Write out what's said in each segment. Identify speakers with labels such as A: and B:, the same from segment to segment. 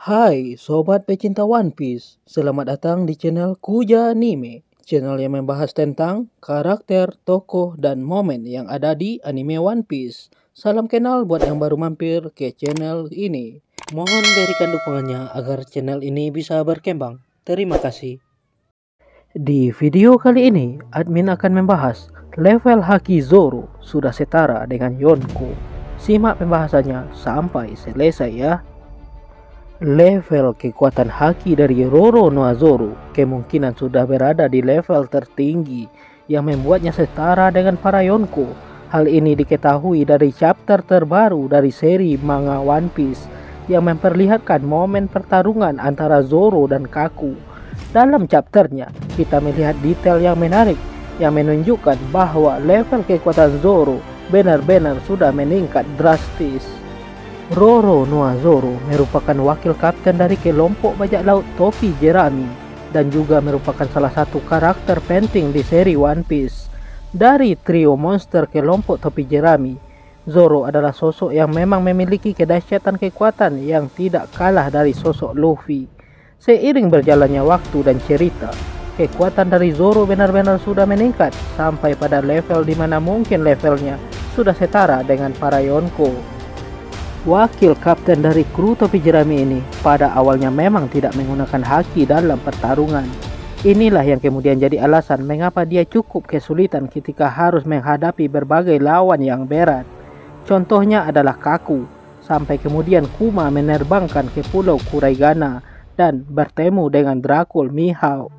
A: Hai sobat pecinta One Piece, selamat datang di channel Kuja Anime, channel yang membahas tentang karakter, tokoh, dan momen yang ada di anime One Piece. Salam kenal buat yang baru mampir ke channel ini. Mohon berikan dukungannya agar channel ini bisa berkembang. Terima kasih. Di video kali ini, admin akan membahas level Haki Zoro sudah setara dengan Yonko. Simak pembahasannya sampai selesai ya. Level kekuatan haki dari Roronoa Zoro kemungkinan sudah berada di level tertinggi yang membuatnya setara dengan para Yonko. Hal ini diketahui dari chapter terbaru dari seri manga One Piece yang memperlihatkan momen pertarungan antara Zoro dan Kaku. Dalam chapternya kita melihat detail yang menarik yang menunjukkan bahwa level kekuatan Zoro benar-benar sudah meningkat drastis. Roronoa Zoro merupakan wakil kapten dari kelompok bajak laut topi jerami dan juga merupakan salah satu karakter penting di seri One Piece. Dari trio monster kelompok topi jerami, Zoro adalah sosok yang memang memiliki kedahsyatan kekuatan yang tidak kalah dari sosok Luffy. Seiring berjalannya waktu dan cerita, kekuatan dari Zoro benar-benar sudah meningkat sampai pada level di mana mungkin levelnya sudah setara dengan para Yonko. Wakil kapten dari kru topi jerami ini pada awalnya memang tidak menggunakan haki dalam pertarungan. Inilah yang kemudian jadi alasan mengapa dia cukup kesulitan ketika harus menghadapi berbagai lawan yang berat. Contohnya adalah Kaku, sampai kemudian Kuma menerbangkan ke pulau Kuraigana dan bertemu dengan Dracul Mihawk.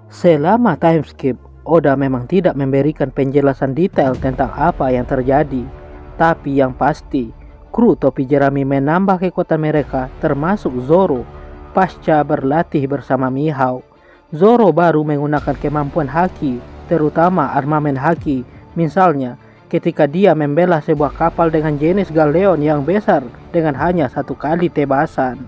A: Selama timeskip, Oda memang tidak memberikan penjelasan detail tentang apa yang terjadi. Tapi yang pasti, kru topi jerami menambah kekuatan mereka termasuk Zoro pasca berlatih bersama Mihawk. Zoro baru menggunakan kemampuan haki, terutama armamen haki. Misalnya, ketika dia membela sebuah kapal dengan jenis galleon yang besar dengan hanya satu kali tebasan.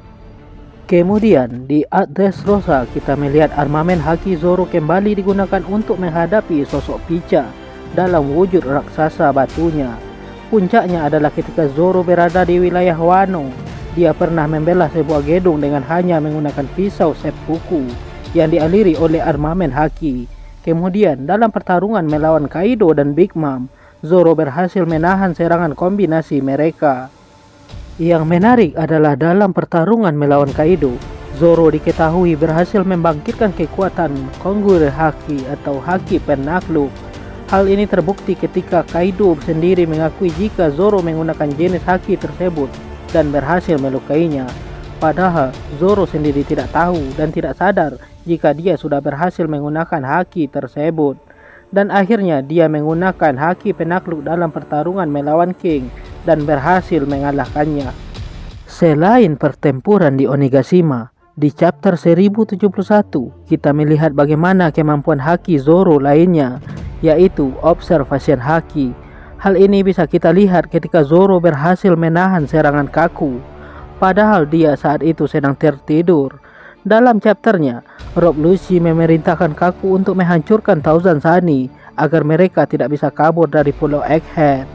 A: Kemudian di Art Dressrosa kita melihat armamen haki Zoro kembali digunakan untuk menghadapi sosok Pica dalam wujud raksasa batunya. Puncaknya adalah ketika Zoro berada di wilayah Wano. Dia pernah membela sebuah gedung dengan hanya menggunakan pisau seppuku yang dialiri oleh armamen haki. Kemudian dalam pertarungan melawan Kaido dan Big Mom, Zoro berhasil menahan serangan kombinasi mereka. Yang menarik adalah dalam pertarungan melawan Kaido, Zoro diketahui berhasil membangkitkan kekuatan Kongure Haki atau Haki Penakluk. Hal ini terbukti ketika Kaido sendiri mengakui jika Zoro menggunakan jenis haki tersebut dan berhasil melukainya. Padahal Zoro sendiri tidak tahu dan tidak sadar jika dia sudah berhasil menggunakan haki tersebut. Dan akhirnya dia menggunakan haki penakluk dalam pertarungan melawan King dan berhasil mengalahkannya. Selain pertempuran di Onigashima, di chapter 1071 kita melihat bagaimana kemampuan haki Zoro lainnya, yaitu observation haki. Hal ini bisa kita lihat ketika Zoro berhasil menahan serangan Kaku, padahal dia saat itu sedang tertidur. Dalam chapternya, Rob Lucci memerintahkan Kaku untuk menghancurkan Thousand Sunny agar mereka tidak bisa kabur dari pulau Egghead.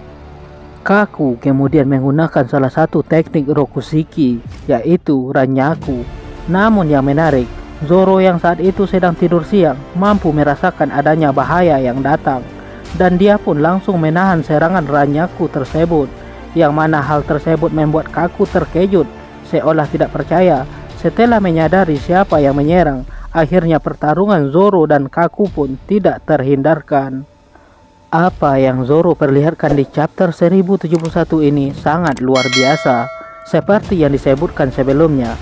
A: Kaku kemudian menggunakan salah satu teknik Rokushiki, yaitu Ranyaku. Namun yang menarik, Zoro yang saat itu sedang tidur siang mampu merasakan adanya bahaya yang datang, dan dia pun langsung menahan serangan Ranyaku tersebut, yang mana hal tersebut membuat Kaku terkejut seolah tidak percaya. Setelah menyadari siapa yang menyerang, akhirnya pertarungan Zoro dan Kaku pun tidak terhindarkan. Apa yang Zoro perlihatkan di chapter 1071 ini sangat luar biasa, seperti yang disebutkan sebelumnya.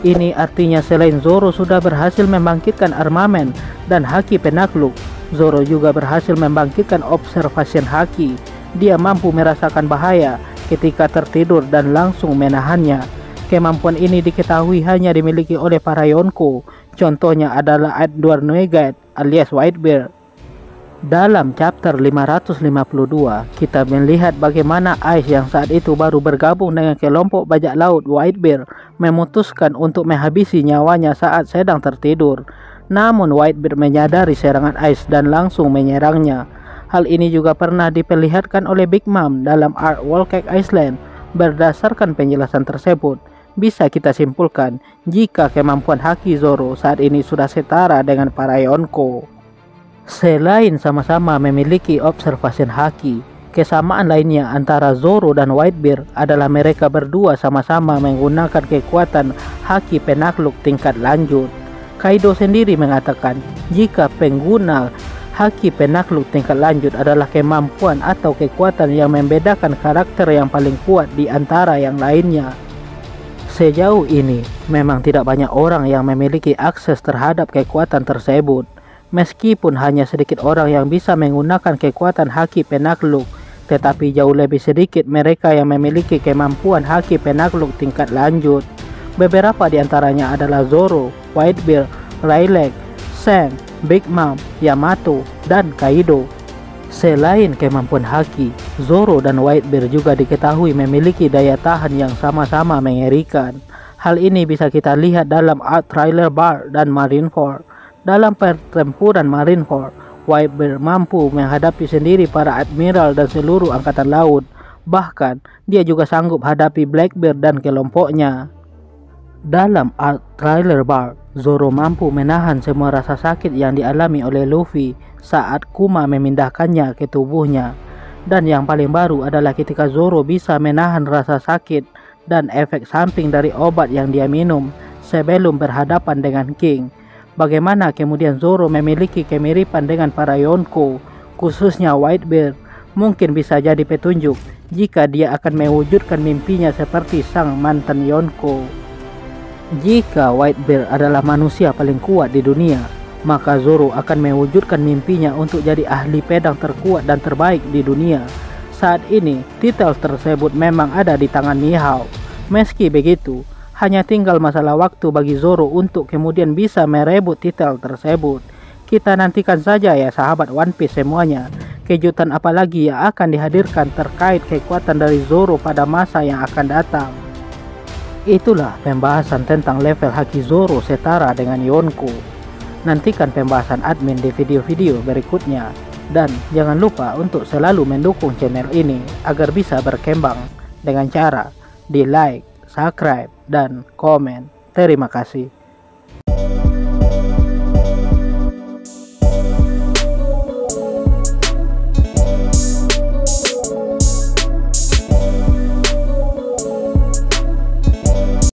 A: Ini artinya selain Zoro sudah berhasil membangkitkan armamen dan haki penakluk, Zoro juga berhasil membangkitkan observation haki. Dia mampu merasakan bahaya ketika tertidur dan langsung menahannya. Kemampuan ini diketahui hanya dimiliki oleh para Yonko. Contohnya adalah Edward Newgate alias Whitebeard. Dalam chapter 552, kita melihat bagaimana Ice yang saat itu baru bergabung dengan kelompok bajak laut Whitebeard memutuskan untuk menghabisi nyawanya saat sedang tertidur. Namun Whitebeard menyadari serangan Ice dan langsung menyerangnya. Hal ini juga pernah diperlihatkan oleh Big Mom dalam Art Whole Cake Island. Berdasarkan penjelasan tersebut, bisa kita simpulkan jika kemampuan haki Zoro saat ini sudah setara dengan para Yonko. Selain sama-sama memiliki observation haki, kesamaan lainnya antara Zoro dan Whitebeard adalah mereka berdua sama-sama menggunakan kekuatan haki penakluk tingkat lanjut. Kaido sendiri mengatakan jika pengguna haki penakluk tingkat lanjut adalah kemampuan atau kekuatan yang membedakan karakter yang paling kuat di antara yang lainnya. Sejauh ini, memang tidak banyak orang yang memiliki akses terhadap kekuatan tersebut. Meskipun hanya sedikit orang yang bisa menggunakan kekuatan haki penakluk, tetapi jauh lebih sedikit mereka yang memiliki kemampuan haki penakluk tingkat lanjut. Beberapa di antaranya adalah Zoro, Whitebeard, Rayleigh, Sam, Big Mom, Yamato, dan Kaido. Selain kemampuan haki, Zoro dan Whitebeard juga diketahui memiliki daya tahan yang sama-sama mengerikan. Hal ini bisa kita lihat dalam art trailer Bar dan Marineford. Dalam pertempuran Marineford, Whitebeard mampu menghadapi sendiri para admiral dan seluruh angkatan laut. Bahkan, dia juga sanggup hadapi Blackbeard dan kelompoknya. Dalam art trailer Bar, Zoro mampu menahan semua rasa sakit yang dialami oleh Luffy saat Kuma memindahkannya ke tubuhnya. Dan yang paling baru adalah ketika Zoro bisa menahan rasa sakit dan efek samping dari obat yang dia minum sebelum berhadapan dengan King. Bagaimana kemudian Zoro memiliki kemiripan dengan para Yonko, khususnya Whitebeard, mungkin bisa jadi petunjuk jika dia akan mewujudkan mimpinya seperti sang mantan Yonko. Jika Whitebeard adalah manusia paling kuat di dunia, maka Zoro akan mewujudkan mimpinya untuk jadi ahli pedang terkuat dan terbaik di dunia. Saat ini, titel tersebut memang ada di tangan Mihawk. Meski begitu, hanya tinggal masalah waktu bagi Zoro untuk kemudian bisa merebut titel tersebut. Kita nantikan saja ya sahabat One Piece semuanya. Kejutan apa lagi yang akan dihadirkan terkait kekuatan dari Zoro pada masa yang akan datang. Itulah pembahasan tentang level haki Zoro setara dengan Yonko. Nantikan pembahasan admin di video-video berikutnya. Dan jangan lupa untuk selalu mendukung channel ini agar bisa berkembang dengan cara di like, subscribe, dan komen. Terima kasih.